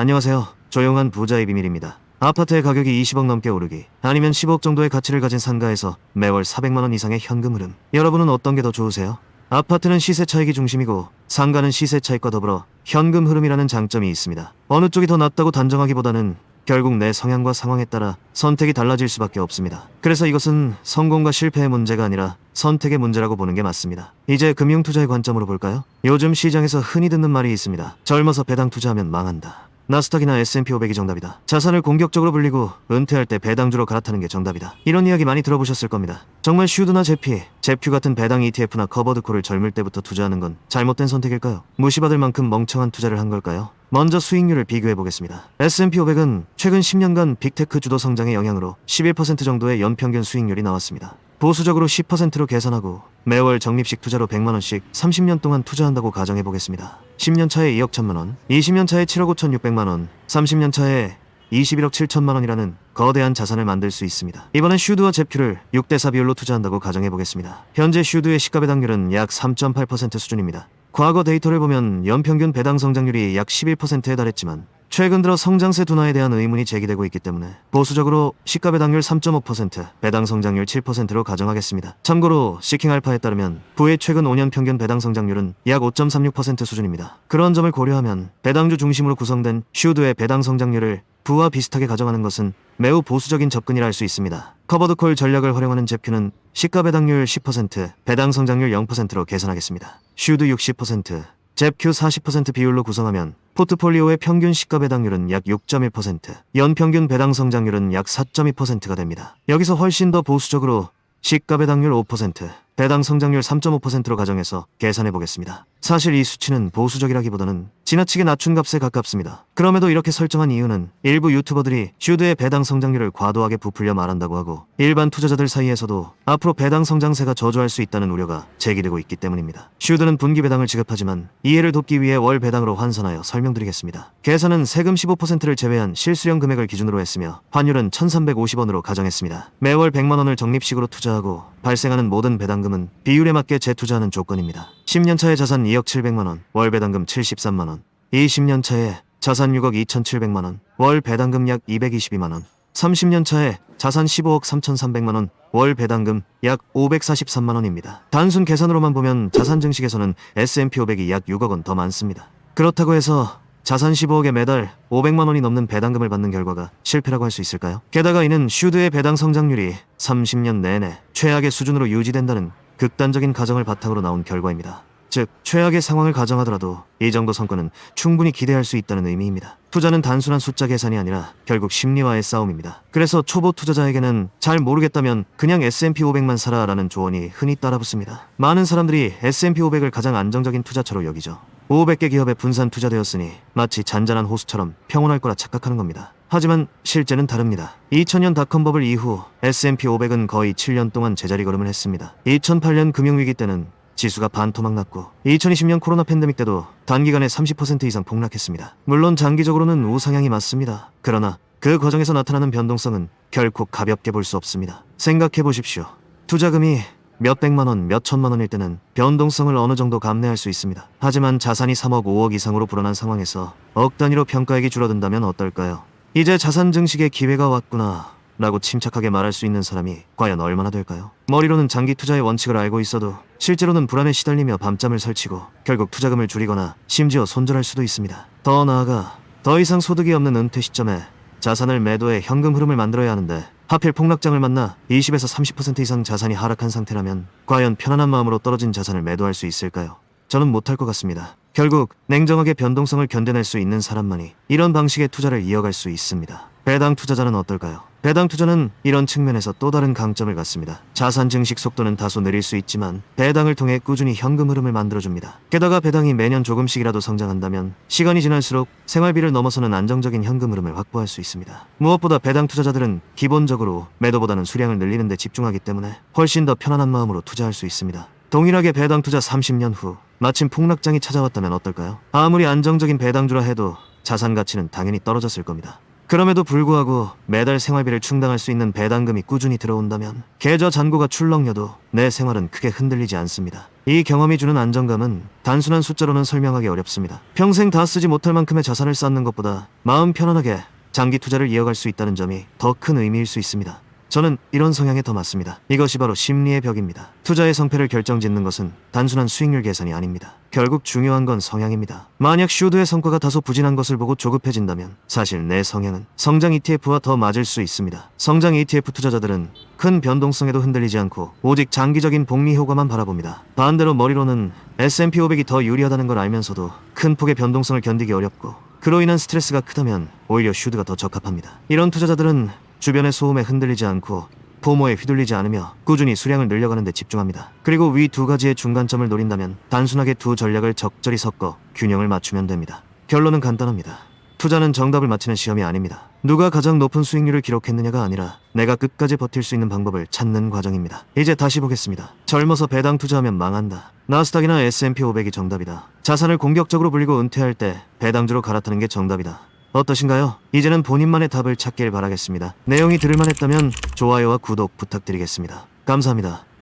안녕하세요. 조용한 부자의 비밀입니다. 아파트의 가격이 20억 넘게 오르기, 아니면 10억 정도의 가치를 가진 상가에서 매월 400만 원 이상의 현금 흐름. 여러분은 어떤 게 더 좋으세요? 아파트는 시세 차익이 중심이고 상가는 시세 차익과 더불어 현금 흐름이라는 장점이 있습니다. 어느 쪽이 더 낫다고 단정하기보다는 결국 내 성향과 상황에 따라 선택이 달라질 수밖에 없습니다. 그래서 이것은 성공과 실패의 문제가 아니라 선택의 문제라고 보는 게 맞습니다. 이제 금융투자의 관점으로 볼까요? 요즘 시장에서 흔히 듣는 말이 있습니다. 젊어서 배당 투자하면 망한다. 나스닥이나 S&P 500이 정답이다. 자산을 공격적으로 불리고 은퇴할 때 배당주로 갈아타는 게 정답이다. 이런 이야기 많이 들어보셨을 겁니다. 정말 슈드나 제피, 제퓨 같은 배당 ETF나 커버드콜을 젊을 때부터 투자하는 건 잘못된 선택일까요? 무시받을 만큼 멍청한 투자를 한 걸까요? 먼저 수익률을 비교해보겠습니다. S&P 500은 최근 10년간 빅테크 주도 성장의 영향으로 11% 정도의 연평균 수익률이 나왔습니다. 보수적으로 10%로 계산하고 매월 적립식 투자로 100만원씩 30년 동안 투자한다고 가정해보겠습니다. 10년 차에 2억 1천만원, 20년 차에 7억 5천6백만원, 30년 차에 21억 7천만원이라는 거대한 자산을 만들 수 있습니다. 이번엔 슈드와 제퓨를 6대4 비율로 투자한다고 가정해보겠습니다. 현재 슈드의 시가배당률은 약 3.8% 수준입니다. 과거 데이터를 보면 연평균 배당 성장률이 약 11%에 달했지만 최근 들어 성장세 둔화에 대한 의문이 제기되고 있기 때문에 보수적으로 시가배당률 3.5%, 배당 성장률 7%로 가정하겠습니다. 참고로 시킹알파에 따르면 부의 최근 5년 평균 배당 성장률은 약 5.36% 수준입니다. 그런 점을 고려하면 배당주 중심으로 구성된 슈드의 배당 성장률을 부와 비슷하게 가정하는 것은 매우 보수적인 접근이라 할 수 있습니다. 커버드콜 전략을 활용하는 제퓨는 시가배당률 10%, 배당 성장률 0%로 계산하겠습니다. 슈드 60%, 제퓨 40% 비율로 구성하면 포트폴리오의 평균 시가배당률은 약 6.1%, 연평균 배당 성장률은 약 4.2%가 됩니다. 여기서 훨씬 더 보수적으로 시가배당률 5%, 배당 성장률 3.5%로 가정해서 계산해보겠습니다. 사실 이 수치는 보수적이라기보다는 지나치게 낮춘 값에 가깝습니다. 그럼에도 이렇게 설정한 이유는 일부 유튜버들이 슈드의 배당 성장률을 과도하게 부풀려 말한다고 하고 일반 투자자들 사이에서도 앞으로 배당 성장세가 저조할 수 있다는 우려가 제기되고 있기 때문입니다. 슈드는 분기 배당을 지급하지만 이해를 돕기 위해 월 배당으로 환산하여 설명드리겠습니다. 계산은 세금 15%를 제외한 실수령 금액을 기준으로 했으며 환율은 1,350원으로 가정했습니다. 매월 100만원을 적립식으로 투자하고 발생하는 모든 배당금은 비율에 맞게 재투자하는 조건입니다. 10년차의 자산 2억 7백만원, 월 배당금 73만원, 20년차에 자산 6억 2,700만원, 월 배당금 약 222만원, 30년차에 자산 15억 3,300만원, 월 배당금 약 543만원입니다. 단순 계산으로만 보면 자산 증식에서는 S&P 500이 약 6억원 더 많습니다. 그렇다고 해서 자산 15억에 매달 500만원이 넘는 배당금을 받는 결과가 실패라고 할 수 있을까요? 게다가 이는 슈드의 배당 성장률이 30년 내내 최악의 수준으로 유지된다는 극단적인 가정을 바탕으로 나온 결과입니다. 즉, 최악의 상황을 가정하더라도 이 정도 성과는 충분히 기대할 수 있다는 의미입니다. 투자는 단순한 숫자 계산이 아니라 결국 심리와의 싸움입니다. 그래서 초보 투자자에게는 잘 모르겠다면 그냥 S&P 500만 사라 라는 조언이 흔히 따라붙습니다. 많은 사람들이 S&P 500을 가장 안정적인 투자처로 여기죠. 500개 기업에 분산 투자되었으니 마치 잔잔한 호수처럼 평온할 거라 착각하는 겁니다. 하지만 실제는 다릅니다. 2000년 닷컴 버블 이후 S&P 500은 거의 7년 동안 제자리 걸음을 했습니다. 2008년 금융위기 때는 지수가 반토막 났고 2020년 코로나 팬데믹 때도 단기간에 30% 이상 폭락했습니다. 물론 장기적으로는 우상향이 맞습니다. 그러나 그 과정에서 나타나는 변동성은 결코 가볍게 볼 수 없습니다. 생각해 보십시오. 투자금이 몇백만원, 몇천만원일 때는 변동성을 어느 정도 감내할 수 있습니다. 하지만 자산이 3억, 5억 이상으로 불어난 상황에서 억 단위로 평가액이 줄어든다면 어떨까요? 이제 자산 증식의 기회가 왔구나 라고 침착하게 말할 수 있는 사람이 과연 얼마나 될까요? 머리로는 장기 투자의 원칙을 알고 있어도 실제로는 불안에 시달리며 밤잠을 설치고 결국 투자금을 줄이거나 심지어 손절할 수도 있습니다. 더 나아가 더 이상 소득이 없는 은퇴 시점에 자산을 매도해 현금 흐름을 만들어야 하는데 하필 폭락장을 만나 20에서 30% 이상 자산이 하락한 상태라면 과연 편안한 마음으로 떨어진 자산을 매도할 수 있을까요? 저는 못할 것 같습니다. 결국 냉정하게 변동성을 견뎌낼 수 있는 사람만이 이런 방식의 투자를 이어갈 수 있습니다. 배당 투자자는 어떨까요? 배당 투자는 이런 측면에서 또 다른 강점을 갖습니다. 자산 증식 속도는 다소 느릴 수 있지만 배당을 통해 꾸준히 현금 흐름을 만들어줍니다. 게다가 배당이 매년 조금씩이라도 성장한다면 시간이 지날수록 생활비를 넘어서는 안정적인 현금 흐름을 확보할 수 있습니다. 무엇보다 배당 투자자들은 기본적으로 매도보다는 수량을 늘리는 데 집중하기 때문에 훨씬 더 편안한 마음으로 투자할 수 있습니다. 동일하게 배당 투자 30년 후 마침 폭락장이 찾아왔다면 어떨까요? 아무리 안정적인 배당주라 해도 자산 가치는 당연히 떨어졌을 겁니다. 그럼에도 불구하고 매달 생활비를 충당할 수 있는 배당금이 꾸준히 들어온다면 계좌 잔고가 출렁여도 내 생활은 크게 흔들리지 않습니다. 이 경험이 주는 안정감은 단순한 숫자로는 설명하기 어렵습니다. 평생 다 쓰지 못할 만큼의 자산을 쌓는 것보다 마음 편안하게 장기 투자를 이어갈 수 있다는 점이 더 큰 의미일 수 있습니다. 저는 이런 성향에 더 맞습니다. 이것이 바로 심리의 벽입니다. 투자의 성패를 결정짓는 것은 단순한 수익률 계산이 아닙니다. 결국 중요한 건 성향입니다. 만약 슈드의 성과가 다소 부진한 것을 보고 조급해진다면 사실 내 성향은 성장 ETF와 더 맞을 수 있습니다. 성장 ETF 투자자들은 큰 변동성에도 흔들리지 않고 오직 장기적인 복리 효과만 바라봅니다. 반대로 머리로는 S&P 500이 더 유리하다는 걸 알면서도 큰 폭의 변동성을 견디기 어렵고 그로 인한 스트레스가 크다면 오히려 슈드가 더 적합합니다. 이런 투자자들은 주변의 소음에 흔들리지 않고 포모에 휘둘리지 않으며 꾸준히 수량을 늘려가는 데 집중합니다. 그리고 위 두 가지의 중간점을 노린다면 단순하게 두 전략을 적절히 섞어 균형을 맞추면 됩니다. 결론은 간단합니다. 투자는 정답을 맞히는 시험이 아닙니다. 누가 가장 높은 수익률을 기록했느냐가 아니라 내가 끝까지 버틸 수 있는 방법을 찾는 과정입니다. 이제 다시 보겠습니다. 젊어서 배당 투자하면 망한다. 나스닥이나 S&P 500이 정답이다. 자산을 공격적으로 불리고 은퇴할 때 배당주로 갈아타는 게 정답이다. 어떠신가요? 이제는 본인만의 답을 찾길 바라겠습니다. 내용이 들을만했다면 좋아요와 구독 부탁드리겠습니다. 감사합니다.